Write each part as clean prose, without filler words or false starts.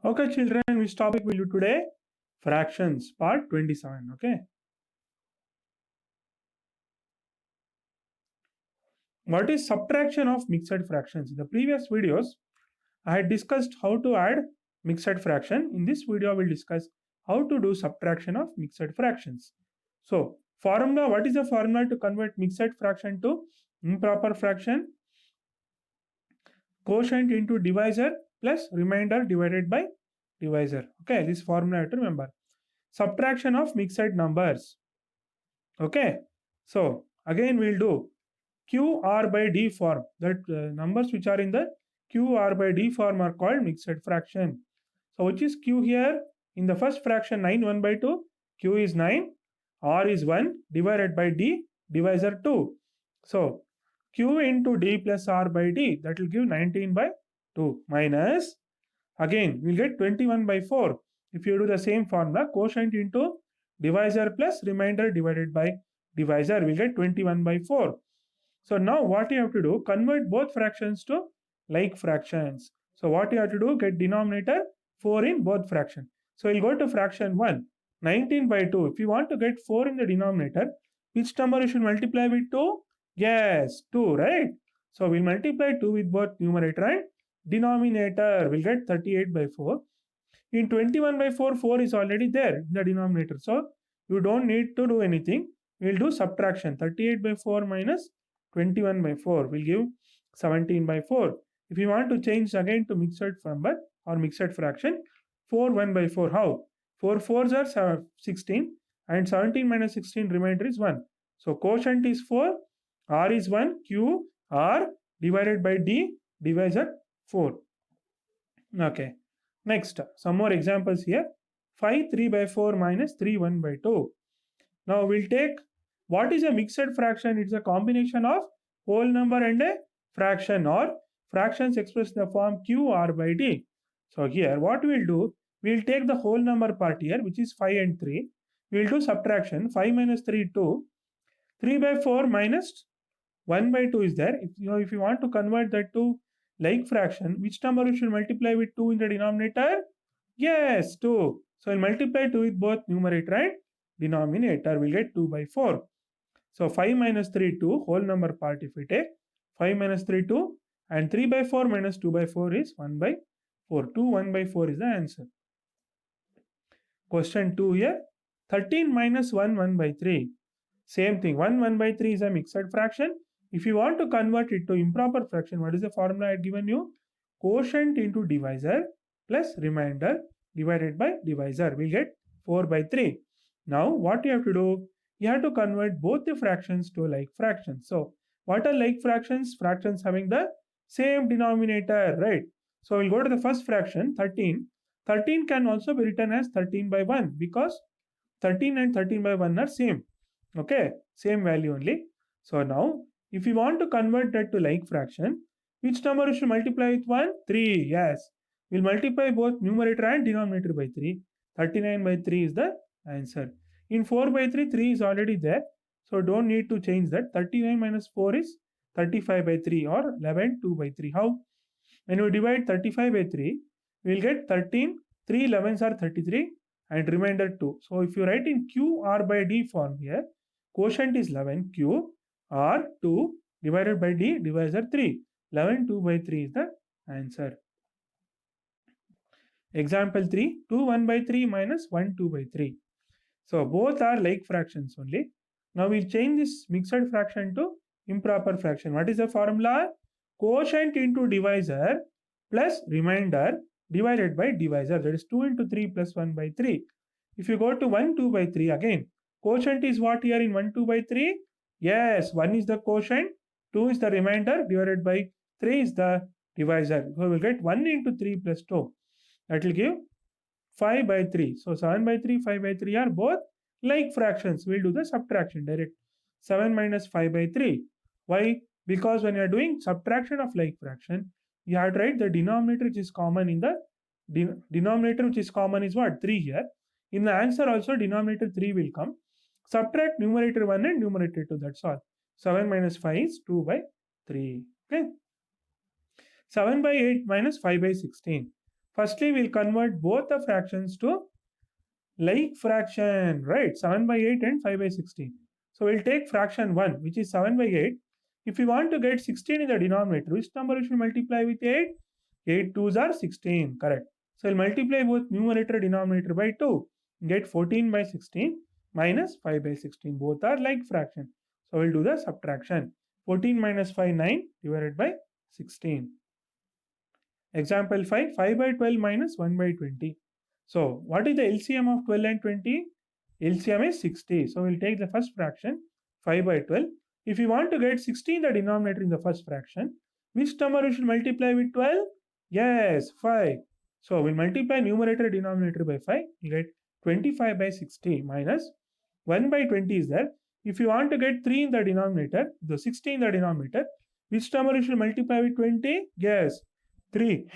Okay, children, which topic will you today? Fractions, part 27. Okay. What is subtraction of mixed fractions? In the previous videos, I had discussed how to add mixed fraction. In this video, I will discuss how to do subtraction of mixed fractions. So, formula, what is the formula to convert mixed fraction to improper fraction? Quotient into divisor plus remainder divided by divisor. Okay, this formula you have to remember. Subtraction of mixed numbers. Okay, so again we'll do QR by D form. That numbers which are in the QR by D form are called mixed fraction. So which is Q here? In the first fraction 9 1 by 2, Q is 9, R is 1 divided by D divisor 2. So Q into D plus R by D, that will give 19 by 2 minus, again we'll get 21 by 4. If you do the same formula, quotient into divisor plus remainder divided by divisor, we'll get 21 by 4. So now what you have to do, convert both fractions to like fractions. So what you have to do, get denominator 4 in both fraction. So we'll go to fraction 1, 19 by 2. If you want to get 4 in the denominator, which number you should multiply with 2? Yes, 2, right? So we'll multiply 2 with both numerator and denominator. We'll get 38 by 4. In 21 by 4, 4 is already there in the denominator. So you don't need to do anything. We'll do subtraction. 38 by 4 minus 21 by 4 will give 17 by 4. If you want to change again to mixed number or mixed fraction, 4 1 by 4. How? 4 fours are 16 and 17 minus 16 remainder is 1. So quotient is 4, R is 1, Q, R divided by D divisor 4. Okay. Next, some more examples here. 5 3 by 4 minus 3 1 by 2. Now we'll take what is a mixed fraction? It's a combination of whole number and a fraction, or fractions expressed in the form Q R by D. So here what we'll do, we'll take the whole number part here, which is 5 and 3. We'll do subtraction. 5 minus 3 2. 3 by 4 minus 1 by 2 is there. If you want to convert that to like fraction, which number you should multiply with 2 in the denominator? Yes, 2. So I'll multiply 2 with both numerator and denominator. We'll get 2 by 4. So 5 minus 3, 2, whole number part if we take 5 minus 3, 2, and 3 by 4 minus 2 by 4 is 1 by 4. 2, 1 by 4 is the answer. Question 2 here, 13 minus 1, 1 by 3. Same thing, 1, 1 by 3 is a mixed fraction. If you want to convert it to improper fraction, what is the formula I had given you? Quotient into divisor plus remainder divided by divisor. We'll get 4 by 3. Now, what you have to do? You have to convert both the fractions to like fractions. So, what are like fractions? Fractions having the same denominator, right? So, we'll go to the first fraction, 13. 13 can also be written as 13 by 1 because 13 and 13 by 1 are same. Okay, same value only. So now, if you want to convert that to like fraction, which number you should multiply with 1? 3. Yes. We'll multiply both numerator and denominator by 3. 39 by 3 is the answer. In 4 by 3, 3 is already there. So don't need to change that. 39 minus 4 is 35 by 3 or 11 2 by 3. How? When you divide 35 by 3, we will get 13. 3 11s are 33 and remainder 2. So if you write in Q R by D form here, quotient is 11, Q R 2 divided by D divisor 3. 11 2 by 3 is the answer. Example 3, 2 1 by 3 minus 1 2 by 3. So both are like fractions only. Now we'll change this mixed fraction to improper fraction. What is the formula? Quotient into divisor plus remainder divided by divisor. That is 2 into 3 plus 1 by 3. If you go to 1 2 by 3 again, quotient is what here in 1 2 by 3? Yes, 1 is the quotient, 2 is the remainder divided by 3 is the divisor. So we'll get 1 into 3 plus 2. That will give 5 by 3. So 7 by 3, 5 by 3 are both like fractions. We'll do the subtraction direct. 7 minus 5 by 3. Why? Because when you are doing subtraction of like fraction, you have to write the denominator which is common in the denominator which is common is what? 3 here. In the answer also denominator 3 will come. Subtract numerator 1 and numerator 2. That's all. 7 minus 5 is 2 by 3. Okay. 7 by 8 minus 5 by 16. Firstly, we'll convert both the fractions to like fraction, right? 7 by 8 and 5 by 16. So we'll take fraction 1, which is 7 by 8. If we want to get 16 in the denominator, which number we should multiply with 8? 8 2s are 16, correct. So we'll multiply both numerator denominator by 2, get 14 by 16 minus 5 by 16. Both are like fraction. So we'll do the subtraction. 14 minus 5, 9 divided by 16. Example 5, 5 by 12 minus 1 by 20. So what is the LCM of 12 and 20? LCM is 60. So we'll take the first fraction, 5 by 12. If you want to get 60 in the denominator in the first fraction, which number we should multiply with 12? Yes, 5. So we'll multiply numerator denominator by 5. You get 25 by 60 minus 1 by 20 is there. If you want to get 3 in the denominator, the 60 in the denominator, which number you should multiply with 20? Yes, 3.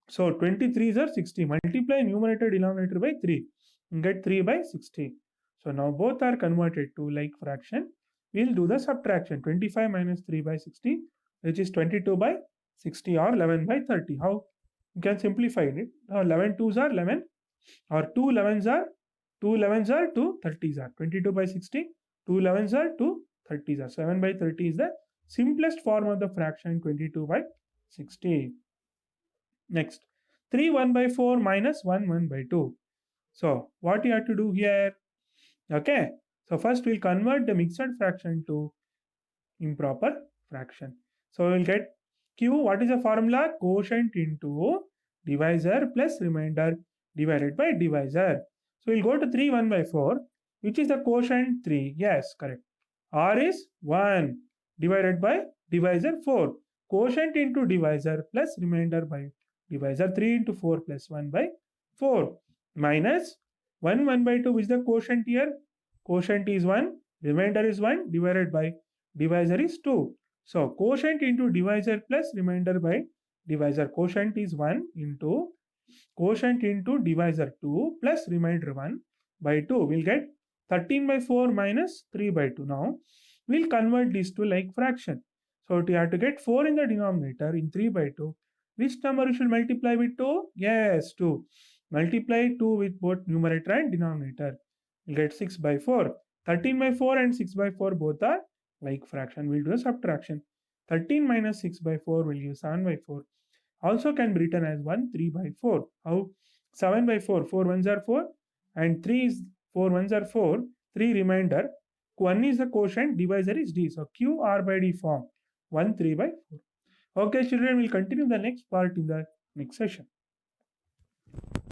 So 23s are 60. Multiply numerator denominator by 3 and get 3 by 60. So now both are converted to like fraction. We'll do the subtraction. 25 minus 3 by 60, which is 22 by 60 or 11 by 30. How? You can simplify it. 11 2s are 11 or 2 11s are 2 11s are 2 30s are 22 by 60. 2 11s are 2 30s are 7 by 30 is the simplest form of the fraction 22 by 60. Next, 3 1 by 4 minus 1 1 by 2. So what you have to do here? Okay. So first we'll convert the mixed fraction to improper fraction. So we'll get Q. What is the formula? Quotient into divisor plus remainder divided by divisor. So we'll go to 3 1 by 4. Which is the quotient? 3. Yes, correct. R is 1 divided by divisor 4. Quotient into divisor plus remainder by divisor 3 into 4 plus 1 by 4 minus 1 1 by 2. Which is the quotient here? Quotient is 1, remainder is 1 divided by divisor is 2. So quotient into divisor plus remainder by divisor. Quotient is 1 into quotient into divisor 2 plus remainder 1 by 2. We'll get 13 by 4 minus 3 by 2. Now we'll convert this to like fraction. So we have to get 4 in the denominator in 3 by 2. Which number we should multiply with 2? Yes, 2. Multiply 2 with both numerator and denominator. We'll get 6 by 4. 13 by 4 and 6 by 4 both are like fraction. We'll do a subtraction. 13 minus 6 by 4 will give 7 by 4. Also can be written as 1 3 by 4. How? 7 by 4. 4 ones are 4 and 3 is 4 ones are 4. 3 remainder. 1 is the quotient, divisor is D. So Q R by D form. 1 3 by 4. Okay, children, we'll continue the next part in the next session.